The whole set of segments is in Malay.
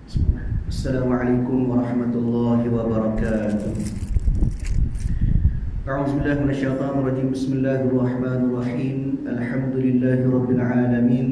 Assalamualaikum warahmatullahi wabarakatuh. A'udzubillahi minasyaitonir rajim. Bismillahirrahmanirrahim. Alhamdulillahi rabbil alamin.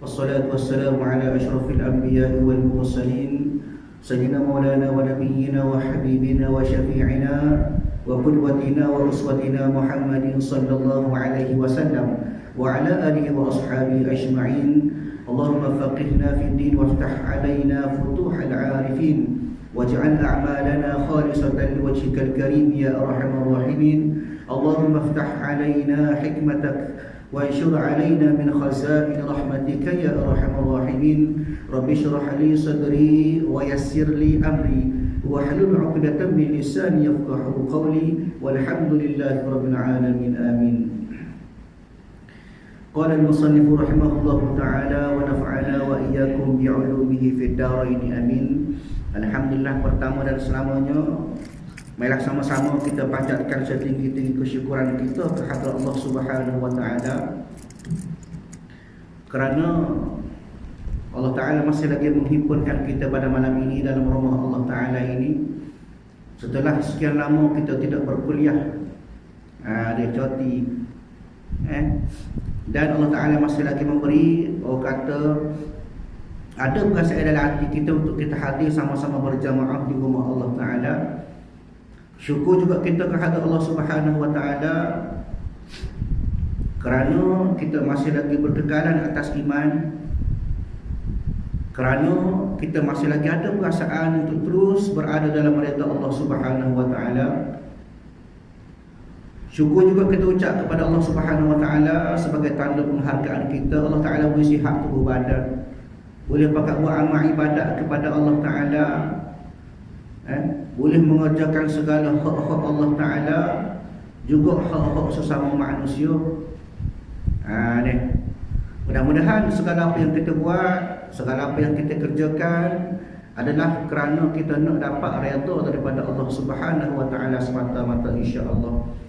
Wassalatu wassalamu ala asyrafil anbiya'i wal mursalin sayyidina maulana wa nabiyyina wa habibina wa syafi'ina wa qudwatina wa uswatina Muhammadin sallallahu alaihi wasallam wa ala alihi wa ashabihi ajma'in. Allahumma faqihna fid din waftah alaina futuhal arifin waj'al a'malana khalisatan liwajhikal karim ya arhamar rahimin. Allahumma iftah alaina hikmatak wa anshur alaina min khazain rahmatika ya arhamar rahimin. Rabbi shrah li sadri wa yassir li amri wahlul 'uqdatam min lisani yafqahu qawli walhamdulillahi rabbil alamin. Amin. Qala al-musannif rahimahullahu ta'ala wa nafa'ana wa iyyakum bi'ulumihi fid dharain amin. Alhamdulillah, pertama dan selamanya marilah sama-sama kita panjatkan setinggi-tinggi kesyukuran kita kepada Allah Subhanahu wa taala, kerana Allah taala masih lagi menghimpunkan kita pada malam ini dalam rumah Allah taala ini setelah sekian lama kita tidak berkuliah. Dia cuti dan Allah Ta'ala masih lagi memberi, kata ada perasaan dalam hati kita untuk kita hadir sama-sama berjamaah di rumah Allah Ta'ala. Syukur juga kita kepada Allah Subhanahu Wa Ta'ala kerana kita masih lagi berkekalan atas iman, kerana kita masih lagi ada perasaan untuk terus berada dalam redha Allah Subhanahu Wa Ta'ala. Syukur juga kita ucap kepada Allah Subhanahu Wa Taala sebagai tanda penghargaan kita. Allah Taala beri sihat tubuh badan, boleh pakai buat amal ibadat kepada Allah Taala, boleh mengerjakan segala hak-hak Allah Taala, juga hak-hak sesama manusia. Mudah-mudahan segala apa yang kita buat, segala apa yang kita kerjakan adalah kerana kita nak dapat redha daripada Allah Subhanahu Wa Taala semata-mata, insya-Allah.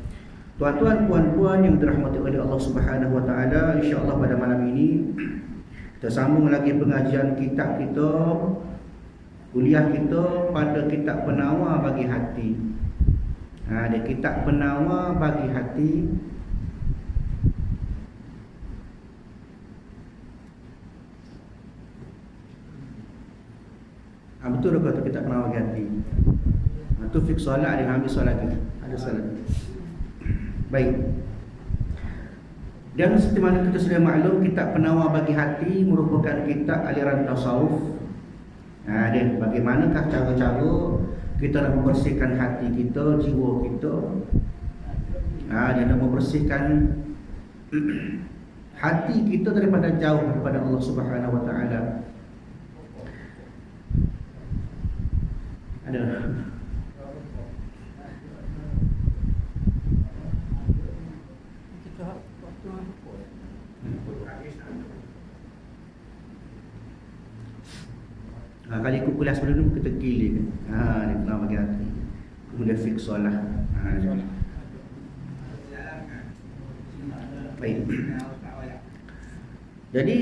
Tuan-tuan, puan-puan yang dirahmati oleh Allah Subhanahu Wa Taala, insya-Allah pada malam ini kita sambung lagi pengajian kitab kita, kuliah kita pada kitab penawar bagi hati. Ada kitab penawar bagi hati. Betul ke kata kitab penawar bagi hati? Itu fiqh solat, dia ambil solat lagi. Ada solat. Baik. Dan seperti mana kita sudah maklum, kitab penawar bagi hati merupakan kitab aliran tasawuf. Dia bagaimanakah cara-cara kita nak membersihkan hati kita, jiwa kita. Dia nak membersihkan hati kita daripada jauh daripada Allah Subhanahu Wa Taala. Ada kali aku kuliah sebelum ni kita gilir kan. Dia pernah bagi hati. Kemudian fiqh solat. Baik. Jadi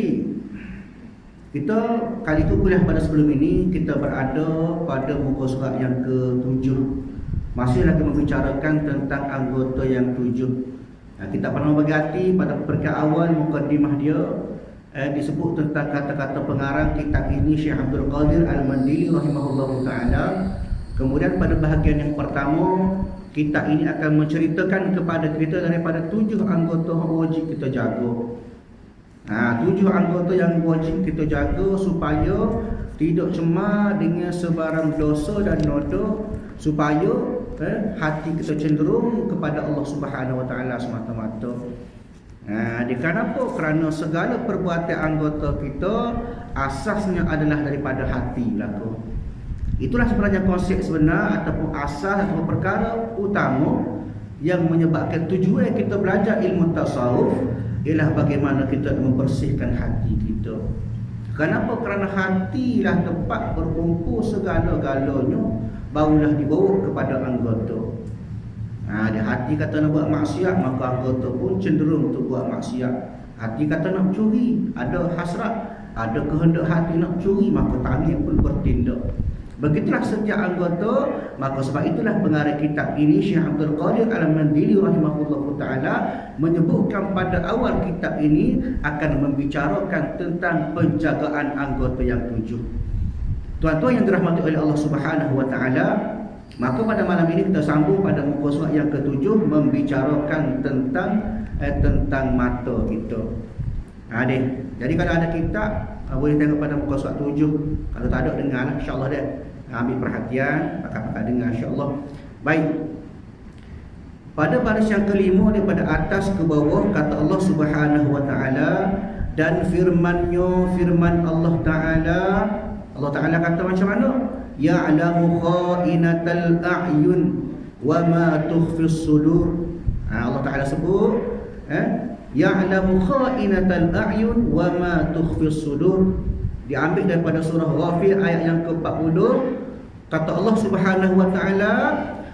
kita kali itu kuliah pada sebelum ini kita berada pada muka surat yang ke-7. Masih lagi membicarakan tentang anggota yang 7. Kita pernah bagi hati pada peringkat awal mukadimah dia disebut tentang kata-kata pengarang kitab ini, Syekh Abdul Qadir Al-Mandili rahimahullahu ta'ala. Kemudian pada bahagian yang pertama, kitab ini akan menceritakan kepada kita daripada 7 anggota yang wajib kita jaga. 7 anggota yang wajib kita jaga supaya tidak cemar dengan sebarang dosa dan noda, supaya hati kita cenderung kepada Allah Subhanahu Wa Taala semata-mata. Kenapa? Kerana segala perbuatan anggota kita asasnya adalah daripada hati belaka. Itulah sebenarnya konsep sebenar ataupun asas atau perkara utama yang menyebabkan tujuan kita belajar ilmu tasawuf ialah bagaimana kita membersihkan hati kita. Kenapa? Kerana hatilah tempat berkumpul segala-galanya, barulah dibawa kepada anggota. Dia hati kata nak buat maksiat, maka anggota pun cenderung untuk buat maksiat. Hati kata nak curi, ada hasrat, ada kehendak hati nak curi, maka tangan pun bertindak. Begitulah setiap anggota. Maka sebab itulah pengarang kitab ini, Syekh Abdul Qadir Al-Mandili rahimahullah ta'ala, menyebutkan pada awal kitab ini akan membicarakan tentang penjagaan anggota yang 7. Tuan-tuan yang dirahmati oleh Allah Subhanahu wa ta'ala, maka pada malam ini kita sambung pada muka surat yang ke-7, membicarakan tentang mata kita. Jadi kalau ada kitab, boleh tengok pada muka surat 7. Kalau tak ada, dengar insya-Allah dia. Ambil perhatian, pakar-pakar dengar insya-Allah. Baik. Pada baris yang kelima daripada atas ke bawah, kata Allah Subhanahu wa ta'ala, dan firman Allah Ta'ala, Allah Ta'ala kata macam mana? Ya'lamu kha'inatal a'yun wa ma tukhfis sudur. Allah Ta'ala sebut Ya'lamu kha'inatal a'yun wa ma tukhfis sudur. Diambil daripada surah Ghafir ayat yang ke-40. Kata Allah Subhanahu wa ta'ala,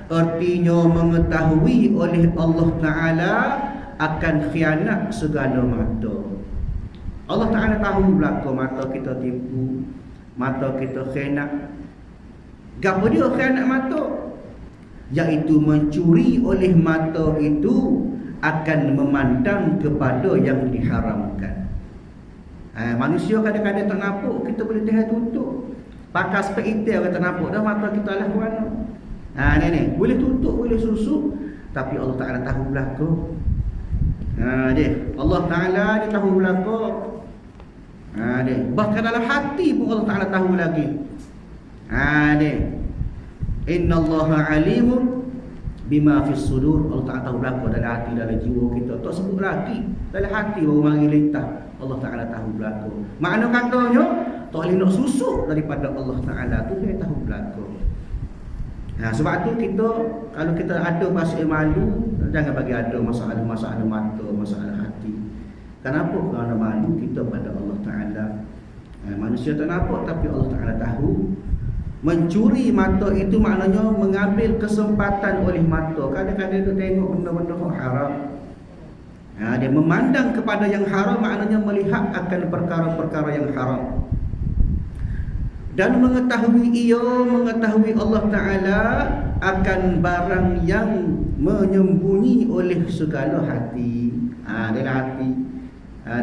artinya mengetahui oleh Allah Ta'ala akan khianat segala mata. Allah Ta'ala tahu belaka mata kita tipu, mata kita khianat. Gapo dia khianat mata? Iaitu mencuri oleh mata itu akan memandang kepada yang diharamkan. Manusia kadang-kadang tak nampak, kita boleh lihat tutup. Pakai spektakel kata nampak dah mata kita lah ke mana. Ni boleh tutup, boleh susuk, tapi Allah Ta'ala tahu belaka. Allah Ta'ala dia tahu belaka. Bahkan dalam hati pun Allah Ta'ala tahu lagi. Innallaha alimun bima fis sudur. Allah Ta'ala tahu belaka dalam hati, dalam jiwa kita. Tak sebut lagi, dalam hati baru mari lintah. Allah Ta'ala tahu belaka. Makna katanya tak boleh nak susuk daripada Allah Ta'ala tu, dia tahu belaka. Sebab tu kita, kalau kita ada rasa malu, jangan bagi ada masalah mata, masalah hati. Kenapa? Kerana malu kita pada Allah Ta'ala. Manusia tak nampak, tapi Allah Ta'ala tahu. Mencuri mata itu maknanya mengambil kesempatan oleh mata. Kadang-kadang dia tengok benda-benda yang haram. Dia memandang kepada yang haram, maknanya melihat akan perkara-perkara yang haram. Dan mengetahui Allah Ta'ala akan barang yang menyembunyi oleh segala hati. Dalam hati.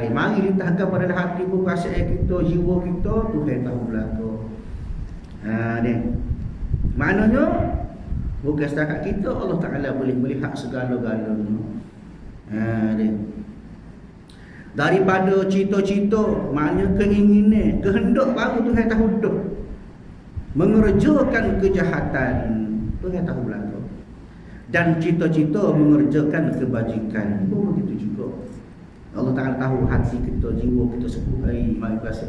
Mari ditahkan pada hati pun, perasaan kita, jiwa kita, Tuhan tahu belaka. Maknanya bukan setakat kita, Allah Ta'ala boleh melihat segala-galanya. Daripada cita-cita, maknanya keinginan, kehendak baru Tuhan tahu dah. Mengerjakan kejahatan, Tuhan tahu belaka. Dan cita-cita mengerjakan kebajikan pun begitu juga. Allah Ta'ala tahu hati kita, jiwa kita sebut, mari puasa.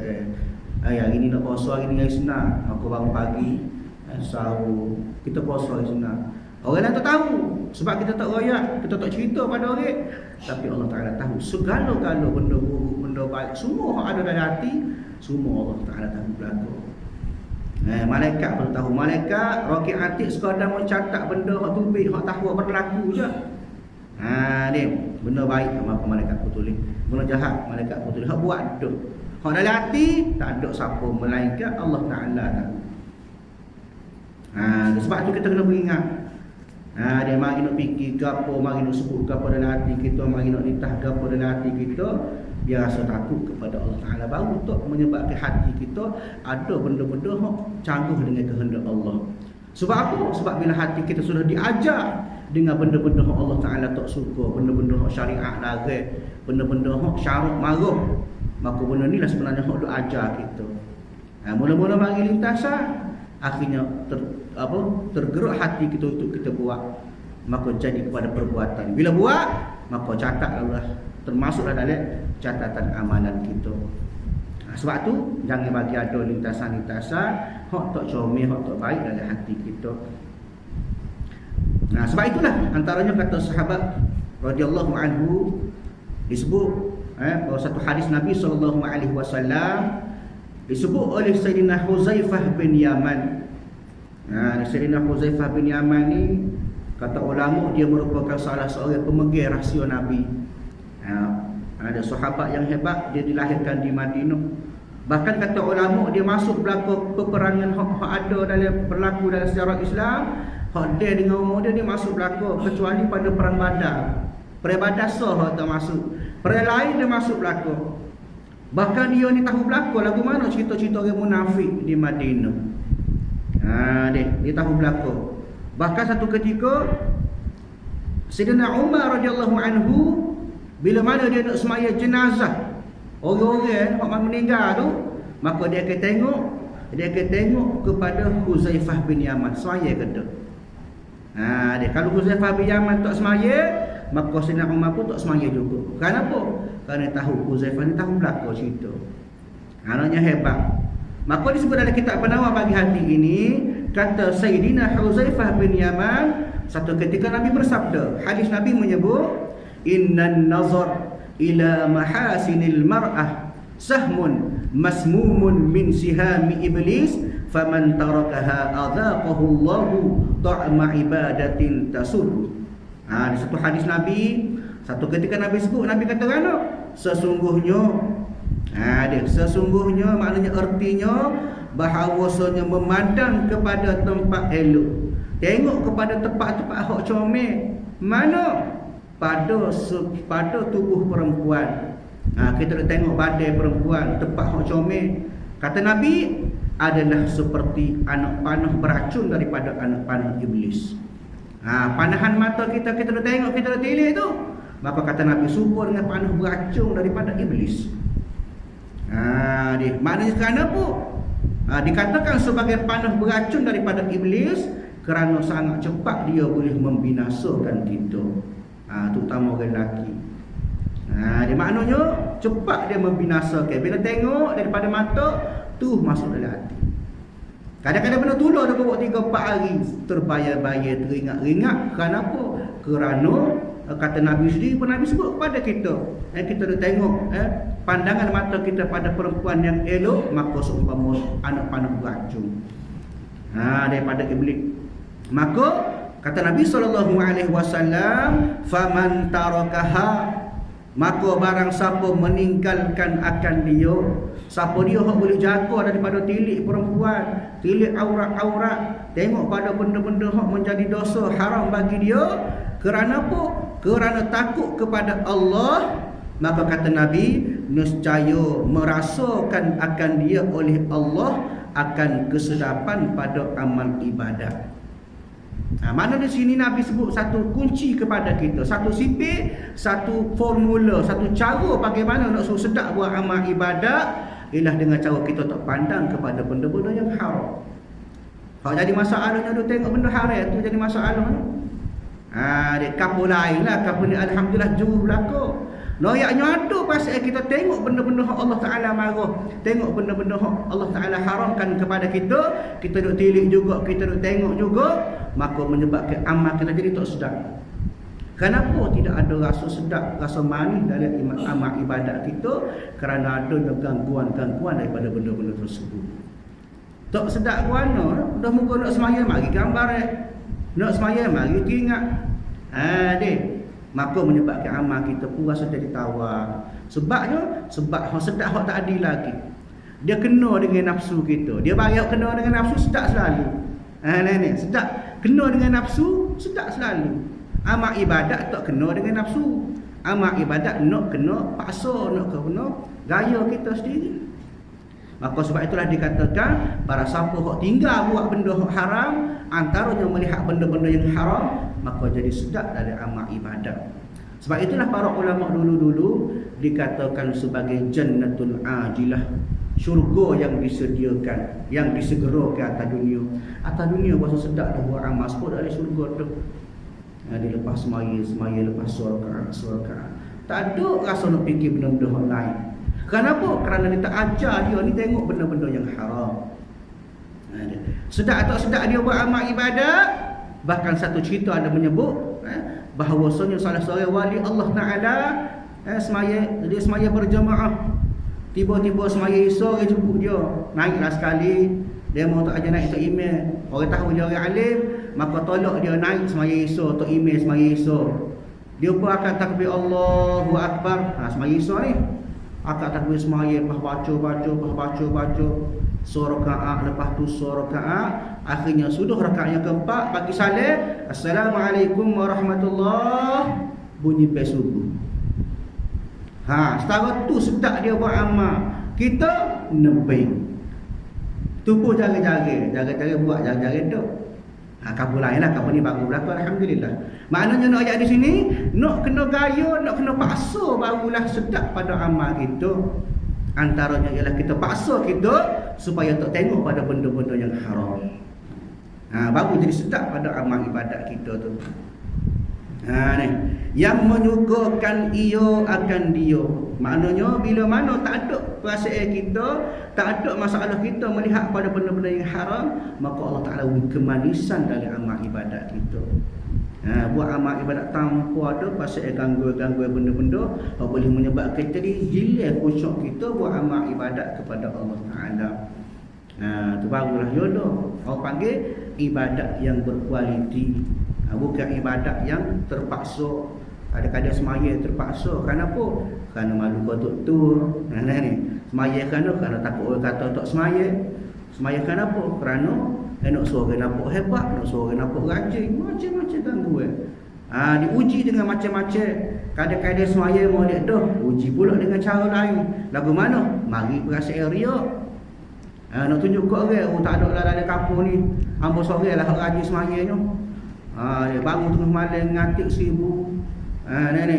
Hari ni nak puasa, hari ni hari senang. Aku bangun pagi, sahur, kita puasa hari senang. Orang lain tak tahu, sebab kita tak royak, kita tak cerita pada orang. Tapi Allah Ta'ala tahu segala-gala benda buruk, benda baik, semua yang ada dalam hati, semua Allah Ta'ala tahu belaka. Malaikat pun tahu. Malaikat Raqib Atid sekadar mencatat benda hak tubik, hak tahu berlaku je. Benda baik maka malaikat pun tulis, benda jahat malaikat pun tulis. Hak buat tu, hak dalam hati tak ada siapa melainkan Allah Ta'ala tahu. Sebab tu kita kena beringat. Dia mari nak fikir gapo, mari nak sebut gapo dalam hati kita, mari nak nitah gapo dalam hati kita, biar rasa takut kepada Allah Ta'ala. Baru untuk menyebabkan hati kita ada benda-benda yang cangguh dengan kehendak Allah. Sebab apa? Sebab bila hati kita sudah diajar dengan benda-benda yang Allah Ta'ala tak suka, benda-benda yang syariat larang, benda-benda yang syarat marah, maka benda ni lah sebenarnya yang dia ajar kita. Mula-mula mari lintasan, akhirnya tergerak hati kita untuk kita buat, maka jadi kepada perbuatan. Bila buat, maka catatlah, termasuklah dalam catatan amalan kita. Sebab tu jangan bagi ada lintasan-lintasan hak tak comel, hak tak baik dalam hati kita. Sebab itulah antaranya kata sahabat radhiyallahu anhu disebut bahawa satu hadis Nabi SAW disebut oleh Sayyidina Huzaifah bin Yaman. Sayyidina Huzaifah bin Yaman ni, kata ulama, dia merupakan salah seorang pemegang rahsia Nabi. Ada sahabat yang hebat, dia dilahirkan di Madinah. Bahkan kata ulama dia masuk berlaku peperangan hak ada dalam berlaku dalam sejarah Islam, hak dia dengan umur dia masuk berlaku kecuali pada perang Badar. Perang Badar sah tak masuk. Perang lain dia masuk berlaku. Bahkan dia ni tahu berlaku lagu mana cerita-cerita orang munafik di Madinah. Dia tahu berlaku. Bahkan satu ketika Sayyidina Umar radhiyallahu anhu bila mana dia nak semaya jenazah orang-orang yang meninggal tu, maka dia akan tengok kepada Huzaifah bin Yaman semaya ke tak. Dia kalau Huzaifah bin Yaman tak semaya, maka Sayyidina Umar pun tak semaya juga. Kenapa? Kerana tahu Huzaifah ni tahu belakang cerita. Anaknya hebat. Maka disebut dalam kitab Penawar Pagi Hati ini, kata Sayyidina Huzaifah bin Yaman, satu ketika Nabi bersabda, hadis Nabi menyebut, innan nazar ila mahasinil mar'ah sahmun masmumun min sihami iblis faman tarakaha adzaqahu Allahu ta'ma ibadatin tasur. Di satu hadis Nabi, satu ketika Nabi sebut, Nabi kata kan, sesungguhnya sesungguhnya maknanya artinya bahawasanya memandang kepada tempat elok, tengok kepada tempat-tempat hak comel mana pada tubuh perempuan. Kita nak tengok badan perempuan, tempat hak comel. Kata Nabi adalah seperti anak panah beracun daripada anak panah iblis. Panahan mata kita nak tengok, kita nak tilik tu, maka kata Nabi serupa dengan panah beracun daripada iblis. Maknanya kerana apa? Dikatakan sebagai panah beracun daripada iblis kerana sangat cepat dia boleh membinasakan kita. Terutama orang lelaki. Dia maknanya cepat dia membinasakan. Bila tengok daripada mata tu masuk dalam hati. Kadang-kadang benda tu dah bawa 3-4 hari terbayar-bayar, teringat-ingat. Kenapa? Kerana kata Nabi sendiri pun Nabi sebut kepada kita, kita dah tengok pandangan mata kita pada perempuan yang elok, maka seumpama anak panah beracun daripada iblis. Maka kata Nabi SAW, faman tarakaha, maka barang siapa meninggalkan akan dia, siapa dia yang boleh jaga daripada tilik perempuan, tilik aurat-aurat, tengok pada benda-benda yang menjadi dosa haram bagi dia, kerana apa? Kerana takut kepada Allah, maka kata Nabi, nescaya merasakan akan dia oleh Allah akan kesedapan pada amal ibadat. Mana di sini Nabi sebut satu kunci kepada kita, satu sipir, satu formula, satu cara bagaimana nak suruh sedap buat amal ibadat, ialah dengan cara kita tak pandang kepada benda-benda yang haram. Kalau jadi masalahnya dia tengok benda haram tu jadi masalah. Dia kapur lain lah, kapur ni alhamdulillah juru belaka. Noyaknya ada pasal kita tengok benda-benda yang Allah Ta'ala marah, tengok benda-benda yang Allah Ta'ala haramkan kepada kita, kita duk tilik juga, kita duk tengok juga, maka menyebabkan amal kita jadi tak sedap. Kenapa tidak ada rasa sedap, rasa manis dalam amal ibadat kita? Kerana ada gangguan-gangguan daripada benda-benda tersebut. Tak sedap guana, dah muka nak semayang, mari gambar nak semayang, mari ingat. Maka menyebabkan amal kita pun rasa jadi tawar. Sebab hak sedap hak tak adil lagi. Dia kena dengan nafsu kita. Dia bayar kena dengan nafsu sedap selalu. Sedap kena dengan nafsu sedap selalu. Amal ibadat tak kena dengan nafsu. Amal ibadat nak kena paksa, nak kena gaya kita sendiri. Maka sebab itulah dikatakan para siapa hak tinggal buat benda hak haram, antaranya melihat benda-benda yang haram, maka jadi sedap dari amal ibadat. Sebab itulah para ulama dulu-dulu dikatakan sebagai jannatul ajilah, syurga yang disediakan, yang disegerakan atas dunia. Atas dunia berasa sedap dah buat amal, sebab dari syurga tu. Dia lepas semaya, lepas surga. Tak ada rasa nak fikir benda-benda hak lain. Kenapa? Kerana dia tak ajar dia ni tengok benda-benda yang haram. Sedap atau sedap dia buat amal ibadat. Bahkan satu cerita ada menyebut bahawasanya salah seorang wali Allah Ta'ala dia semaya berjamaah. Tiba-tiba semaya Isya dia jemput dia, naiklah sekali. Dia mau tak aja naik tok email. Orang tahu dia orang alim, maka tolak dia naik semaya Isya, tok email semaya Isya. Dia pun akan takbir Allahu Akbar. Semaya Isya ni. akak takbir semaya, lepas baca, surah rakaat, lepas tu surah rakaat, akhirnya sudah rakaat yang keempat, bagi salam, Assalamualaikum warahmatullahi, bunyi bel subuh. Setara tu sedap dia buat amal. Kita nebeng. Tu pun jaga-jaga buat jaga-jaga tu. Kapal lain lah, kapal ni baru berlaku, alhamdulillah. Maknanya nak ayat di sini, nak kena gaya, nak kena paksa barulah sedap pada amal kita. Antaranya ialah kita paksa kita supaya tak tengok pada benda-benda yang haram. Baru jadi sedap pada amal ibadat kita tu. Ni yang menyukakan ia akan dia. Maknanya bila mana tak ada perasaan kita, tak ada masalah kita melihat pada benda-benda yang haram, maka Allah Ta'ala beri kemanisan dari amal ibadat kita. Buat amal ibadat tanpa ada perasaan gangguan-gangguan benda-benda yang boleh menyebabkan kita hilang khusyuk kita buat amal ibadat kepada Allah Ta'ala. Tu barulah jodoh. Orang panggil ibadat yang berkualiti. Bukan ibadat yang terpaksa. Kadang-kadang semaya terpaksa. Kenapa? Kerana malu kotor tu. Ni. Semaya kerana takut orang kata tak semaya. Semaya kenapa? Kerana nak suruh orang nampak hebat, nak suruh orang nampak rajin, macam-macam gangguan. Diuji dengan macam-macam. Kadang-kadang semaya mau lihat dah, uji pula dengan cara lain. Lagu mana? Mari perasaan riak. Nak tunjuk ke orang, tak ada lah dalam kampung ni. Hamba sore lah rajin semayanya. Dia bangun tengah malam ngatik 1000. Ni.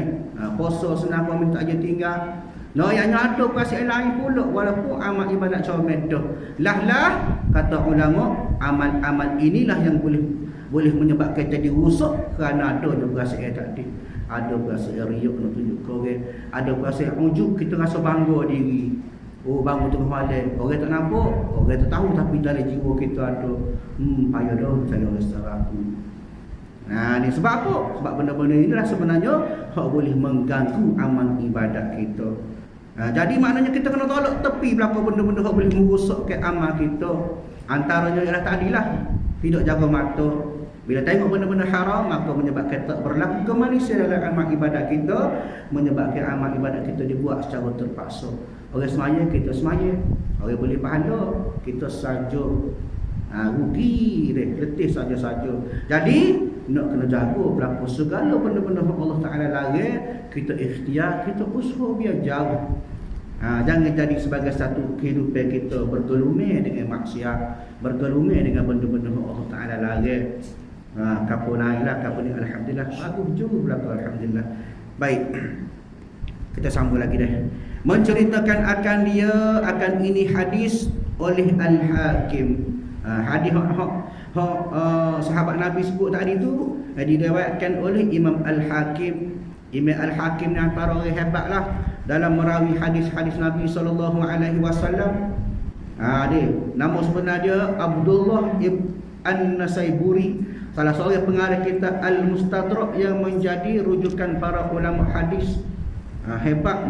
Puasa senang pun minta je tinggal. Yang ada perasaan lain pula walaupun amal ibadat comel dah. Lah kata ulama, amal-amal inilah yang boleh menyebabkan jadi rusak kerana ada perasaan tadi. Ada perasaan riak nak tunjuk ke orang, ada perasaan ujub, kita rasa bangga diri. Bangun tengah malam, orang tak nampak, orang tak tahu, tapi dalam jiwa kita ada payah dah cari orang setara aku. Ni sebab apa? Sebab benda-benda inilah sebenarnya hak boleh mengganggu amal ibadat kita. Jadi maknanya kita kena tolak tepi belaka benda-benda yang boleh merosakkan amal kita. Antaranya ialah tadilah tidak jaga mata. Bila tengok benda-benda haram, maka menyebabkan tak berlaku kemanisan dalam amal ibadat kita, menyebabkan amal ibadat kita dibuat secara terpaksa. Orang semaya, kita semaya. Orang boleh pahala, kita saja rugi deh, letih saja-saja. Jadi nak kena jaga berlaku segala benda-benda yang Allah Ta'ala larang, kita ikhtiar, kita usaha biar jauh. Jangan jadi sebagai satu kehidupan kita bergelumir dengan maksiat, bergelumir dengan benda-benda yang Allah Ta'ala larang. Kapal lainlah, kapal ni alhamdulillah bagus juga berlaku, alhamdulillah. Baik, kita sambung lagi dah. Menceritakan akan dia, akan ini hadis oleh Al-Hakim. Hadis sahabat Nabi sebut tadi tu diriwayatkan oleh Imam Al-Hakim. Imam Al-Hakim ni antara orang hebatlah dalam merawi hadis-hadis Nabi SAW. Dia nama sebenar dia Abdullah An-Nasaiburi, salah seorang pengarang kitab Al-Mustadrak yang menjadi rujukan para ulama hadis. Hebat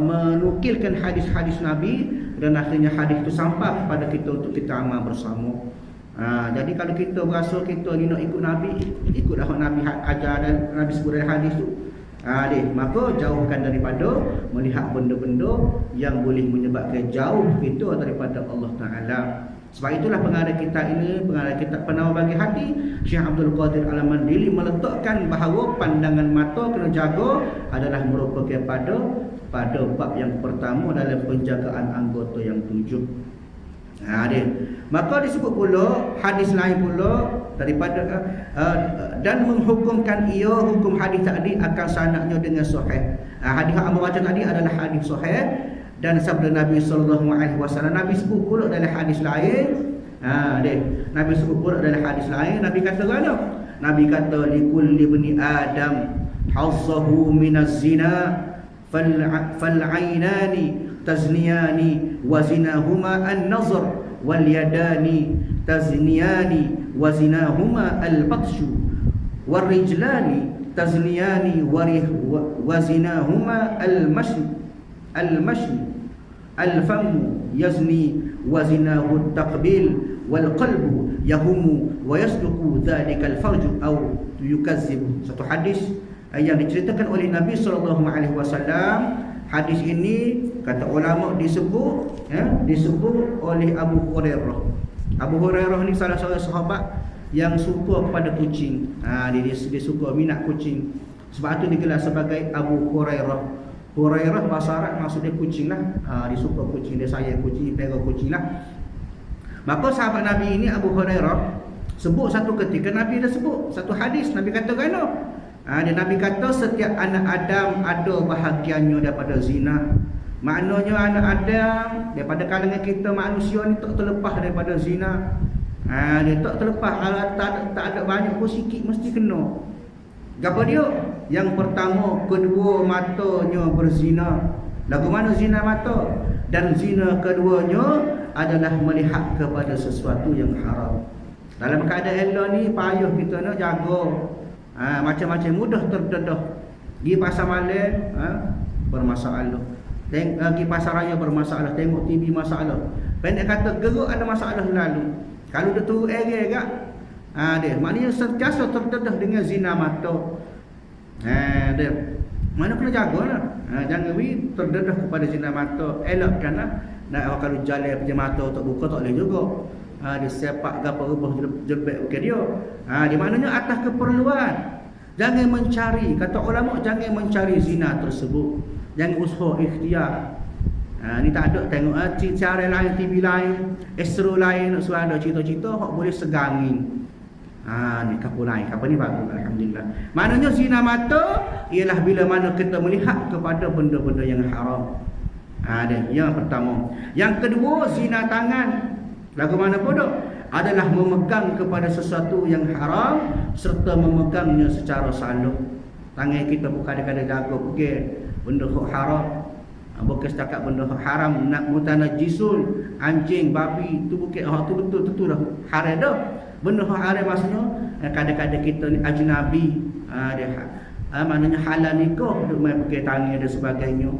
menukilkan hadis-hadis Nabi, dan akhirnya hadis itu sampai kepada kita untuk kita amal bersama. Jadi kalau kita berasa kita ni nak ikut Nabi, ikutlah Nabi ajar dan Nabi sebut dalam hadis tu. Maka jauhkan daripada melihat benda-benda yang boleh menyebabkan jauh kita daripada Allah Ta'ala. Sebab itulah pengarang kitab ini, pengarang kitab Penawar Bagi Hati, Syekh Abdul Qadir Al-Mandili meletakkan bahawa pandangan mata kena jaga adalah merupakan pada bab yang pertama dalam penjagaan anggota yang 7. Maka disebut pula hadis lain pula daripada dan menghukumkan ia hukum hadis tadi akan sanadnya dengan sahih. Hadis yang amba baca tadi adalah hadis sahih. Dan sabda Nabi SAW, Nabi sebut pula dalam hadis lain. Nabi sebut pula dalam hadis lain. Nabi kata mana? Nabi kata likulli ibni Adam hazzahu minaz zina fal'ainani tazniyani wa zinahuma an-nazar wal yadani tazniyani wa zinahuma al-batshu wal rijlani tazniyani wa zinahuma al-mashi al-famu yazni wa zinahu at-taqbil wal qalbu yahumu wa yasduqu dhalika al-farju aw yukazzibu. Satu hadis yang diceritakan oleh Nabi SAW Hadis ini kata ulama disebut disebut oleh Abu Hurairah. Abu Hurairah ni salah seorang sahabat yang suka kepada kucing. Dia suka minat kucing. Sebab tu digelar sebagai Abu Hurairah. Hurairah bahasa Arab maksudnya kucing lah. Dia suka kucing, dia sayang kucing, pelihara kucing lah. Maka sahabat Nabi ini Abu Hurairah sebut satu ketika Nabi dah sebut satu hadis. Nabi kata Nabi kata setiap anak Adam ada bahagiannya daripada zina. Maknanya anak Adam daripada kalangan kita manusia ni tak terlepas daripada zina. Dia tak terlepas. Tak ada banyak pun sikit mesti kena. Apa dia? Yang pertama, kedua matanya berzina. Lagu mana zina mata? Dan zina keduanya adalah melihat kepada sesuatu yang haram. Dalam keadaan elok ni payah kita nak jaga. Macam-macam mudah terdedah. Pergi pasar malam bermasalah. Pergi pasar raya bermasalah. Tengok TV masalah. Pendek kata geruk ada masalah lalu. Kalau dia turun agak dia maknanya sentiasa terdedah dengan zina mata. Dia mana kena jagalah. Jangan terdedah kepada zina mata. Elakkanlah. Nak kalau jalan pergi mata tak buka tak boleh juga. Dia sepak ke apa rubah jelbek bukan dia. Di maknanya atas keperluan. Jangan mencari, kata ulama jangan mencari zina tersebut. Jangan usaha ikhtiar. Ni tak ada tengok cara lain, TV lain, Astro lain, nak suruh ada cerita-cerita hok boleh segangin. Ni kapal lain, kapal ni bagus alhamdulillah. Maknanya zina mata ialah bila mana kita melihat kepada benda-benda yang haram. Yang pertama. Yang kedua, zina tangan. Lagu mana pun adalah memegang kepada sesuatu yang haram serta memegangnya secara salah. Tangan kita bukan kadang-kadang jaga pergi benda haram. Bukan setakat benda haram nak mutanajisun, anjing, babi, tu bukan tu betul dah haram dah. Benda haram maksudnya kadang-kadang kita ni ajnabi, maknanya halal nikah duk main pakai tangan dan sebagainya.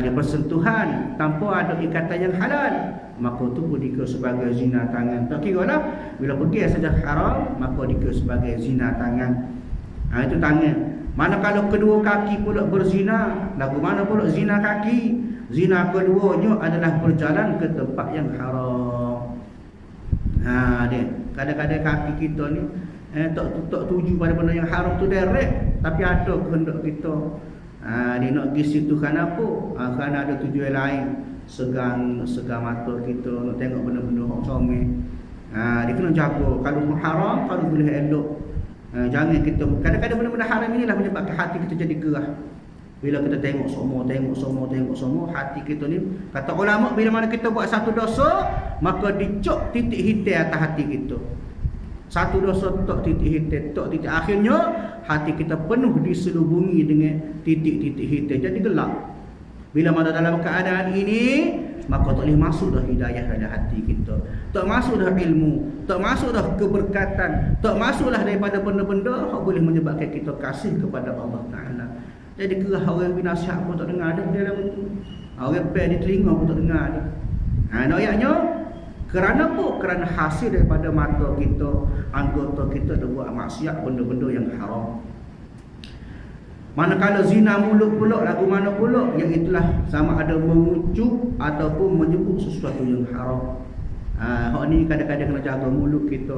Dia bersentuhan tanpa ada ikatan yang halal, maka itu pun dikira sebagai zina tangan. Tak kira lah bila pergi saja haram, maka dikira sebagai zina tangan. Itu tangan. Manakala kedua kaki pula berzina, lagu mana pula zina kaki? Zina keduanya adalah berjalan ke tempat yang haram. Dia kadang-kadang kaki kita ni tak tuju pada benda yang haram tu direct, tapi ada kehendak kita. Dia nak pergi situ kan apa? Kerana ada tujuan lain. Segang mata kita nak tengok benda-benda hak comel. Dia kena jaga. Kalau haram, kalau boleh elok. Jangan kita kadang-kadang benda-benda haram inilah menyebabkan hati kita jadi gerah. Bila kita tengok semua, hati kita ni kata ulama bila mana kita buat satu dosa, maka dicok titik hitam atas hati kita. Satu dosa tok titik hitam, tok titik akhirnya hati kita penuh diselubungi dengan titik-titik hitam, jadi gelap. Bila mana dalam keadaan ini, maka tak boleh masuk dah hidayah dalam hati kita. Tak masuk dah ilmu, tak masuk dah keberkatan, tak masuklah daripada benda-benda yang boleh menyebabkan kita kasih kepada Allah Ta'ala. Jadi kerah orang binasihat pun tak dengar dah dalam itu. Orang pel di telinga pun tak dengar dah. Ayatnya kerana apa? Kerana hasil daripada mata kita, anggota kita dah buat maksiat, benda-benda yang haram. Manakala zina mulut pula, lagu mana pula, yang itulah sama ada mengucup ataupun menyebut sesuatu yang haram. Hak ni kadang-kadang kena jaga mulut kita.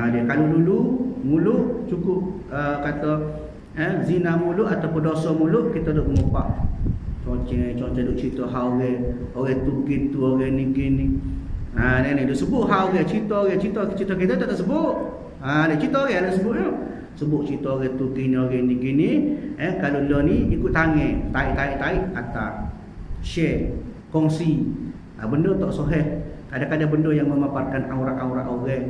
Dia kalau dulu mulut cukup kata zina mulut ataupun dosa mulut kita duk mengupak. Conceng duk cerita orang tu gitu, orang ni gini. Ni dia sebut orang cerita kita tak sebut. Dia cerita orang ada sebut tu. Sebut cerita orang tu gini. Kalau lo ni ikut tangan, tarik atas. Share, kongsi. Benda tak sahih. Kadang-kadang benda yang memaparkan aurat-aurat orang.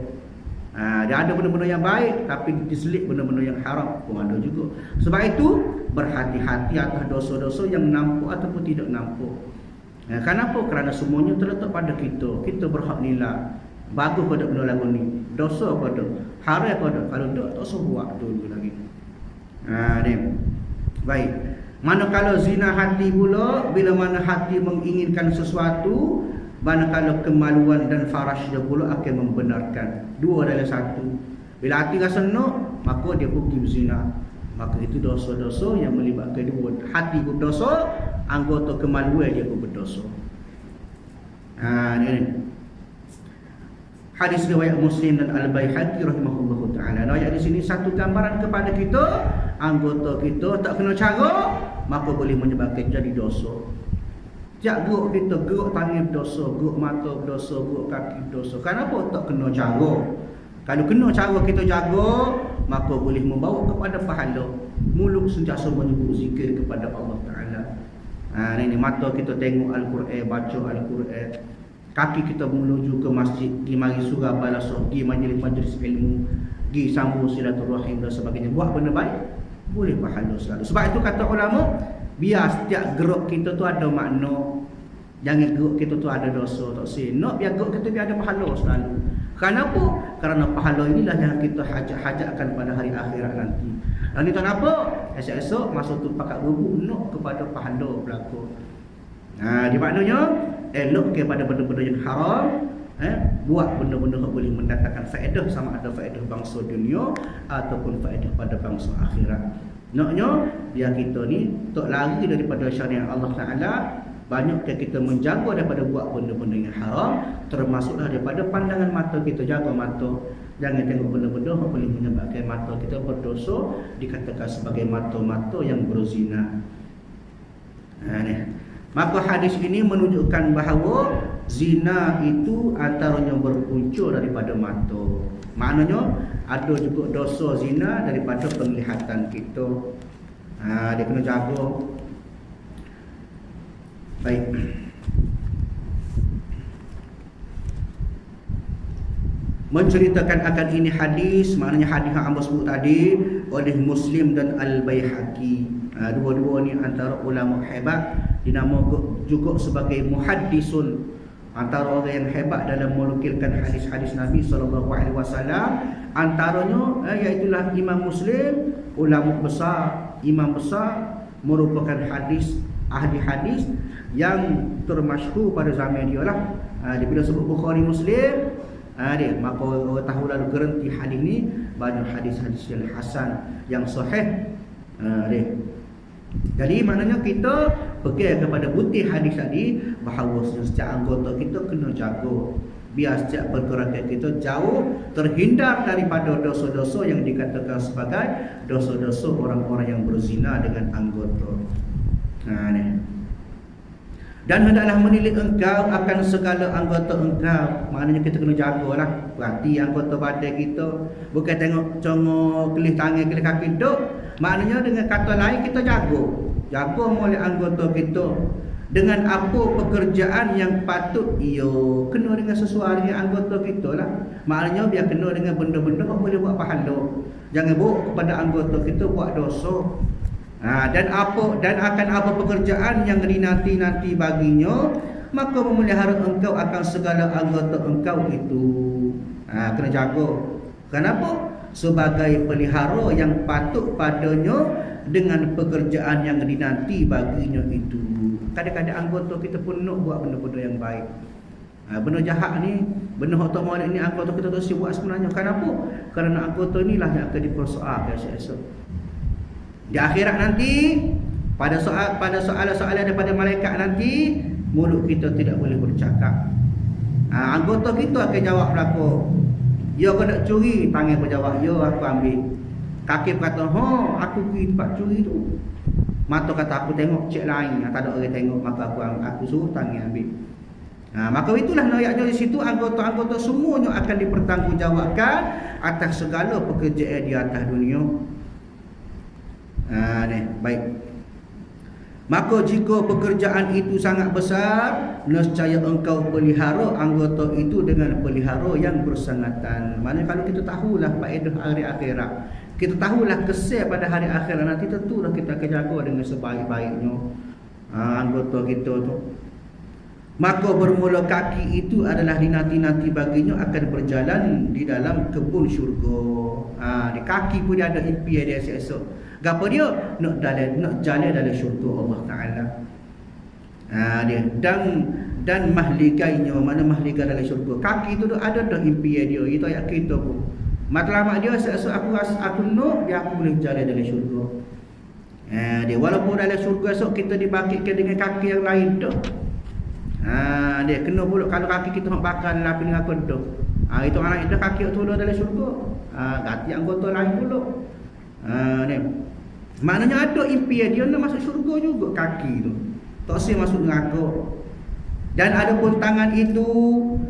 Dia ada benda-benda yang baik tapi diselit benda-benda yang haram pun ada juga. Sebab itu berhati-hati atas dosa-dosa yang nampak ataupun tidak nampak. Kenapa? Kerana semuanya terletak pada kita. Kita berhak nilai. Bagus pada benda lagu ni, dosa pada, haram pada. Kalau tak usah buat dulu lagi. Dia. Baik. Manakala zina hati pula, bila mana hati menginginkan sesuatu, manakala kemaluan dan farasnya pula akan membenarkan. Dua adalah satu. Bila hati rasa nak, maka dia pergi berzina. Maka itu dosa-dosa yang melibatkan dua hati berdosa, anggota kemaluan dia pun berdosa. Ini hadis riwayat Muslim dan Al-Baihaqi rahimahullahu taala. Ayat di sini satu gambaran kepada kita, anggota kita tak kena cara, maka boleh menyebabkan jadi dosa. Jak geruk kita, geruk tangan dosa, geruk mata dosa, geruk kaki dosa. Kenapa tak kena cara? Kalau kena cara kita jaga, maka boleh membawa kepada pahala. Mulut sentiasa menyebut zikir kepada Allah Taala. Ini mata kita tengok Al-Quran, baca Al-Quran. Kaki kita menuju ke masjid, pergi mari surah balas, pergi majlis-majlis ilmu, pergi sambung silaturahim dan sebagainya. Buat benda baik, boleh pahala selalu. Sebab itu kata ulama, biar setiap gerak kita tu ada makna. Jangan gerak kita tu ada dosa, tak nak biar gerak kita biar ada pahala selalu. Kenapa? Kerana pahala inilah yang kita hajat-hajatkan pada hari akhirat nanti. Dan itu kenapa? Esok-esok masa tu pakat bubuk nak kepada pahala berlaku. Di maknanya elok kepada benda-benda yang haram, buat benda-benda yang boleh mendatangkan faedah, sama ada faedah bangsa dunia ataupun faedah pada bangsa akhirat. Naknya biar kita ni tak lari daripada syariat Allah Taala, banyak kita menjaga daripada buat benda-benda yang haram, termasuklah daripada pandangan mata kita. Jaga mata, jangan tengok benda-benda yang boleh menyebabkan mata kita berdosa, dikatakan sebagai mata-mata yang berzina. Maka hadis ini menunjukkan bahawa zina itu antaranya berpunca daripada mata. Maknanya ada juga dosa zina daripada penglihatan kita. Dia kena jaga. Baik. Menceritakan akan ini hadis, maknanya hadis yang Amba sebut tadi oleh Muslim dan Al-Baihaqi. Dua-dua ni antara ulama hebat, dinamakan juga sebagai muhaddisun, antara orang yang hebat dalam menukilkan hadis-hadis Nabi SAW. Antaranya iaitulah Imam Muslim, ulama besar, imam besar, merupakan ahli hadis yang termasyhur pada zaman dia lah. Dia bila sebut Bukhari Muslim, maka orang tahu lalu gerenti hadis ni banyak hadis-hadis yang hasan, yang sahih. Jadi maknanya kita pegang kepada butir hadis tadi bahawa setiap anggota kita kena jaga, biar setiap pergerakan kita jauh terhindar daripada dosa-dosa yang dikatakan sebagai dosa-dosa orang-orang yang berzina dengan anggota. Dan hendaklah menilik engkau akan segala anggota engkau. Maknanya kita kena jagalah, perhati anggota badan kita. Bukan tengok congok, kelih tangan, kelih kaki duk. Maknanya dengan kata lain kita jaga oleh anggota kita dengan apa pekerjaan yang patut kena dengan sesuai dengan anggota kita lah. Maknanya biar kena dengan benda-benda yang boleh buat pahala. Jangan bawa kepada anggota kita buat dosa. Dan akan apa pekerjaan yang dinanti-nanti baginya, maka memelihara engkau akan segala anggota engkau itu. Kena jaga. Kenapa? Sebagai pelihara yang patut padanya dengan pekerjaan yang dinanti baginya itu. Kadang-kadang anggota kita pun nak buat benda-benda yang baik. Benda jahat ni, benda hak tak molek ni anggota kita tu buat sebenarnya. Kenapa? Kerana anggota inilah yang akan dipersoalkan esok-esok. Di akhirat nanti, pada soalan-soalan daripada malaikat nanti, mulut kita tidak boleh bercakap. Anggota kita akan jawab belako. Ya kau nak curi, tangan pun jawab, ya aku ambil. Kaki berkata, aku pergi tempat curi tu. Mata kata, aku tengok cek lain, tak ada orang tengok, maka aku suruh tangan ambil. Maka itulah ayatnya di situ, anggota-anggota semuanya akan dipertanggungjawabkan atas segala pekerjaan di atas dunia. Baik. Maka jika pekerjaan itu sangat besar, nescaya engkau pelihara anggota itu dengan pelihara yang bersangatan. Maknanya kalau kita tahulah faedah hari akhirat, kita tahulah kesan pada hari akhirat nanti, tentulah kita akan jaga dengan sebaik-baiknya anggota kita tu. Maka bermula kaki itu adalah dinanti-nanti baginya akan berjalan di dalam kebun syurga. Di kaki pun dia ada impian dia esok-esok. Gapo dia? Nak jalan dalam syurga Allah Taala. Dia dan mahligainya, mana mahligai dalam syurga. Kaki tu ada dah impian dia. Itu ayat kita pun. Matlamat dia esok aku nak dia aku boleh jalan dalam syurga. Dia walaupun dalam syurga esok kita dibangkitkan dengan kaki yang lain tu. Dia kena pula kalau kaki kita nak bakar dalam api neraka tu. Itu orang itu kaki tu dalam syurga. Ganti anggota lain pula. Ni. Maknanya ada impian dia nak masuk syurga juga kaki tu. Tak sih masuk neraka. Dan ada pun tangan itu,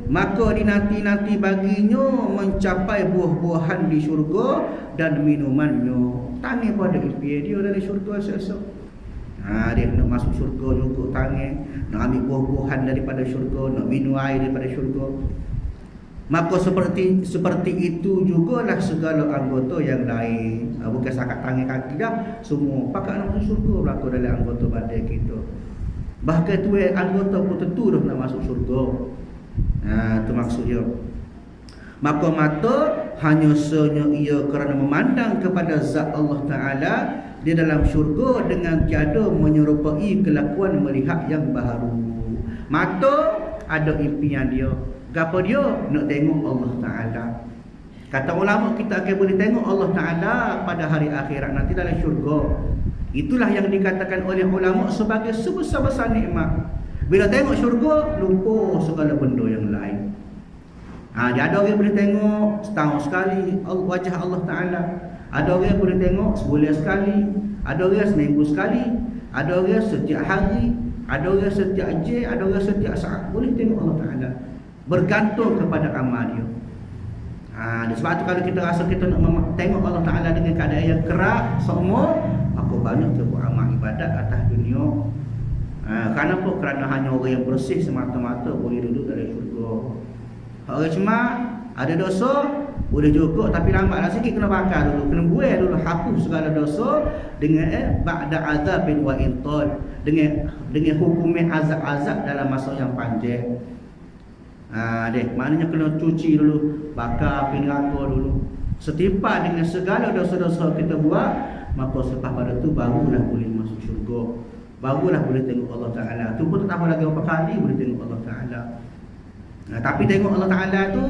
maka dinanti-nanti baginya mencapai buah-buahan di syurga dan minumannya. Tangan pada impian dia dari syurga esok. Dia nak masuk syurga juga tangan, nak ambil buah-buahan daripada syurga, nak minum air daripada syurga. Maka seperti itu jugalah segala anggota yang lain. Bukan sakat tangan kaki dah, semua pakat nak masuk syurga berlaku dalam anggota badan kita. Bahkan tu anggota pun tentu dah nak masuk syurga. Itu maksudnya. Maka mata hanya senya ia kerana memandang kepada zat Allah Ta'ala di dalam syurga dengan tiada menyerupai kelakuan melihat yang baharu. Mata ada impian dia. Gapo dia? Nak tengok Allah Ta'ala. Kata ulama kita akan boleh tengok Allah Ta'ala pada hari akhirat nanti dalam syurga. Itulah yang dikatakan oleh ulama sebagai sebesar-besar nikmat. Bila tengok syurga, lupa segala benda yang lain. Dia ada orang boleh tengok setahun sekali wajah Allah Ta'ala. Ada orang boleh tengok sebulan sekali. Ada orang seminggu sekali. Ada orang setiap hari. Ada orang setiap jam. Ada orang setiap saat. Boleh tengok Allah Ta'ala. Bergantung kepada amal dia. Sebab tu kalau kita rasa kita nak tengok Allah Ta'ala dengan keadaan yang kerak semua, aku banyak buat amal ibadat atas dunia. Kenapa? Kerana hanya orang yang bersih semata-mata boleh duduk dalam syurga. Orang cuma ada dosa boleh juga, tapi lambatlah sikit kena bakar dulu, kena buai dulu, hapus segala dosa dengan ba'da azabin wa intal, dengan hukuman azab-azab dalam masa yang panjang. Maknanya kena cuci dulu, bakar api neraka dulu, setimpal dengan segala dosa-dosa kita buat. Maka selepas pada tu barulah boleh masuk syurga, barulah boleh tengok Allah Ta'ala. Tu pun tak tahu lagi berapa kali boleh tengok Allah Ta'ala. Tapi tengok Allah Ta'ala tu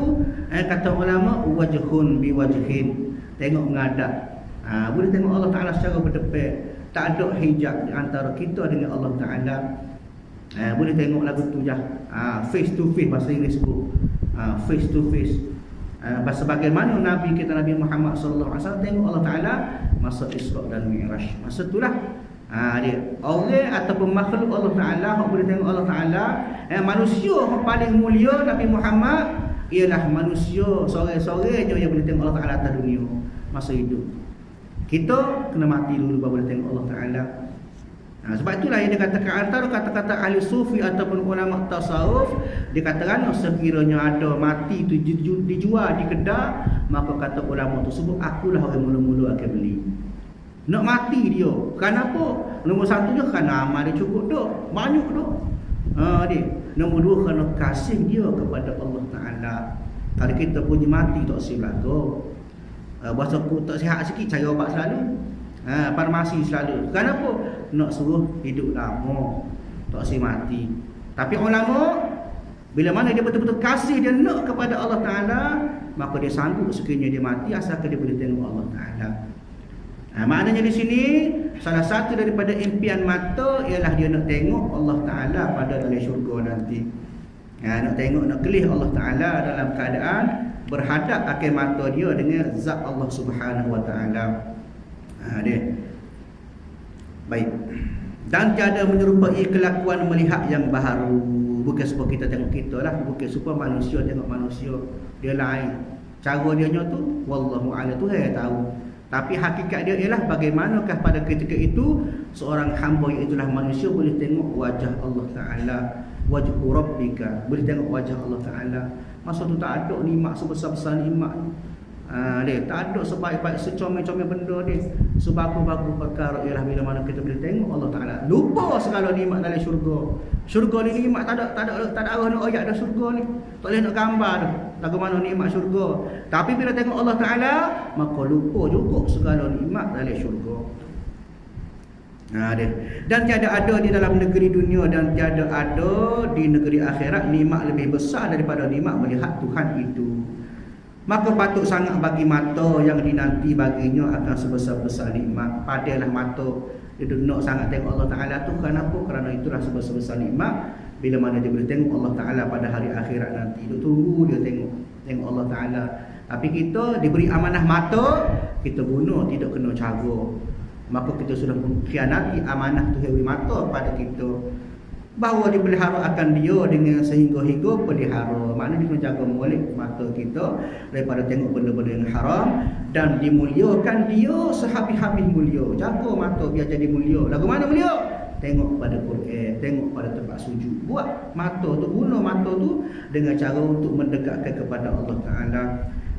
kata ulama wajhun bi wajhin, tengok menghadap. Boleh tengok Allah Ta'ala secara berdepan, tak ada hijab di antara kita dengan Allah Ta'ala. Boleh tengok lagu tu je, face to face bahasa Inggeris sebut, face to face. Sebagaimana Nabi kita Nabi Muhammad SAW tengok Allah Ta'ala masa Isra dan Mi'raj. Masa itulah dia orang ataupun makhluk Allah Ta'ala yang boleh tengok Allah Ta'ala. Manusia yang paling mulia Nabi Muhammad ialah manusia sore-sore je yang boleh tengok Allah Ta'ala atas dunia masa hidup. Kita kena mati dulu baru boleh tengok Allah Ta'ala. Sebab itulah yang dikatakan antara kata-kata ahli sufi ataupun ulama tasawuf, dikatakan sekiranya ada mati tu dijual di kedai, maka kata ulama tersebut akulah orang mula-mula akan beli. Nak mati dia. Kenapa? Nombor satunya kerana amal dia cukup dah, banyak dah. Nombor dua kerana kasih dia kepada Allah Ta'ala. Kalau kita punya mati tak silago. Bahasa aku tak sihat sikit, cari obat selalu. Farmasi selalu. Kenapa? Nak suruh hidup lama, tak si mati. Tapi ulama bila mana dia betul-betul kasih dia nak kepada Allah Ta'ala, maka dia sanggup sekiranya dia mati asalkan dia boleh tengok Allah Ta'ala. Maknanya di sini salah satu daripada impian mata ialah dia nak tengok Allah Ta'ala pada dalam syurga nanti. Nak tengok, nak kelih Allah Ta'ala dalam keadaan berhadap akan mata dia dengan zat Allah Subhanahu Wa Ta'ala. Dia baik. Dan tiada menyerupai kelakuan melihat yang baharu. Bukan supaya kita tengok kita lah, bukan supaya manusia tengok manusia. Dia lain. Cara dia tu wallahu a'lam, Tuhan tahu. Tapi hakikat dia ialah bagaimanakah pada ketika itu seorang hamba itulah manusia boleh tengok wajah Allah Ta'ala, wajhu rabbika, boleh tengok wajah Allah Ta'ala. Masa tu tak ada nikmat sebesar-besar nikmat. Dia tak ada sebaik-baik secomel-comel benda dia, sebagus-bagus perkara ialah bila mana kita boleh tengok Allah Ta'ala. Lupa segala nikmat dalam syurga. Syurga ni nikmat tak ada arah nak ayat dah syurga ni. Tak boleh nak gambar dah lagu mana nikmat syurga. Tapi bila tengok Allah Ta'ala, maka lupa juga segala nikmat dalam syurga. Dia. Dan tiada ada di dalam negeri dunia dan tiada ada di negeri akhirat nikmat lebih besar daripada nikmat melihat Tuhan itu. maka patut sangat bagi mata yang dinanti baginya akan sebesar-besar nikmat. Padalah mata dia nak sangat tengok Allah Ta'ala tu. Kenapa? Kerana itulah sebesar-besar nikmat. Bila mana dia boleh tengok Allah Ta'ala pada hari akhirat nanti, dia tunggu dia tengok Allah Ta'ala. Tapi kita diberi amanah mata, kita bunuh tidak kena cara, maka kita sudah mengkhianati amanah tu yang mata pada kita. Bahawa dipelihara akan dia dengan sehingga-hingga pelihara. Maknanya dia menjaga molek mata kita daripada tengok benda-benda yang haram, dan dimuliakan dia sehabis-habis mulia. Jaga mata biar jadi mulia. Lagu mana mulia? Tengok pada Quran, tengok pada tempat sujud. Buat mata tu, guna mata tu dengan cara untuk mendekatkan kepada Allah Ta'ala.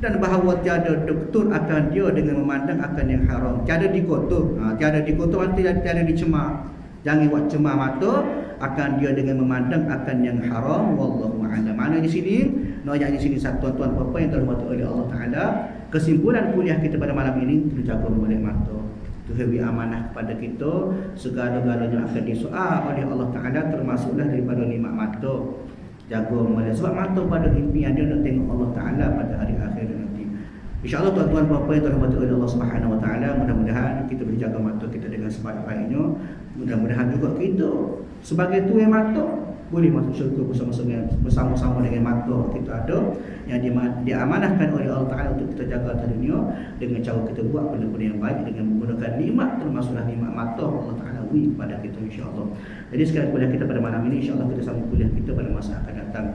Dan bahawa tiada doktor akan dia dengan memandang akan yang haram. Tiada dikotor. Tiada dikotor artinya tiada dicemar. Jangan buat cemar mata akan dia dengan memandang akan yang haram. Wallahu a'lam. Mana di sini? Yang di sini satu tuan-tuan puan yang terhormati oleh Allah Ta'ala. Kesimpulan kuliah kita pada malam ini, terjaga molek mata. Tuhan beri amanah kepada kita, segala-galanya akan disoal oleh Allah Ta'ala, termasuklah daripada nikmat mata. Jaga molek, sebab mata pada impian dia nak tengok Allah Ta'ala pada hari akhir nanti. InsyaAllah tuan-tuan puan yang terhormati oleh Allah Subhanahu Wa Ta'ala, mudah-mudahan kita boleh jaga mata kita dengan sebaik-baiknya. Mudah-mudahan juga kita sebagai tuan mata boleh masuk syurga bersama-sama dengan mata kita ada yang diamanahkan oleh Allah Ta'ala untuk kita jaga atas dunia, dengan cara kita buat benda-benda yang baik dengan menggunakan nikmat, termasuklah nikmat mata Allah Ta'ala beri kepada kita, insya-Allah. Jadi sekarang kuliah kita pada malam ini, insya-Allah kita sambung kuliah kita pada masa akan datang.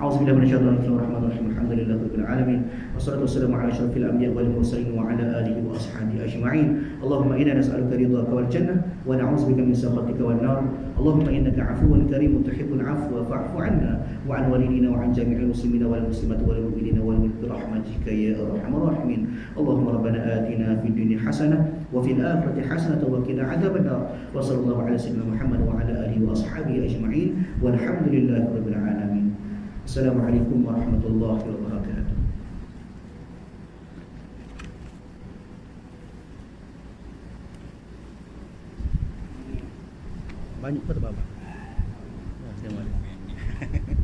A'udzubillahi minasyaitonirrajim. Alhamdulillahirabbil alamin. Wassalatu wassalamu ala asyrafil anbiya'i wal mursalin wa ala alihi wa ashabihi ajma'in. Allahumma inna nas'aluka ridhaka wal jannah wa na'udzubika min sakhatika wan nar. Allahumma innaka 'afuwun karimun tuhibbul 'afwa fa'fu 'anna wa 'an walidina wa 'an jami'il muslimina wal muslimati wal mu'minina wal mu'minat bi rahmatika ya arhamar rahimin. Allahumma rabbana atina fid dunya hasanah wa fil akhirati hasanah wa qina 'adzabannar. Wa sallallahu ala sayyidina Muhammad wa ala alihi wa ashabihi ajma'in. Walhamdulillahirabbil alamin. Assalamualaikum warahmatullahi wabarakatuh. Banyak pada bapa. Terima kasih.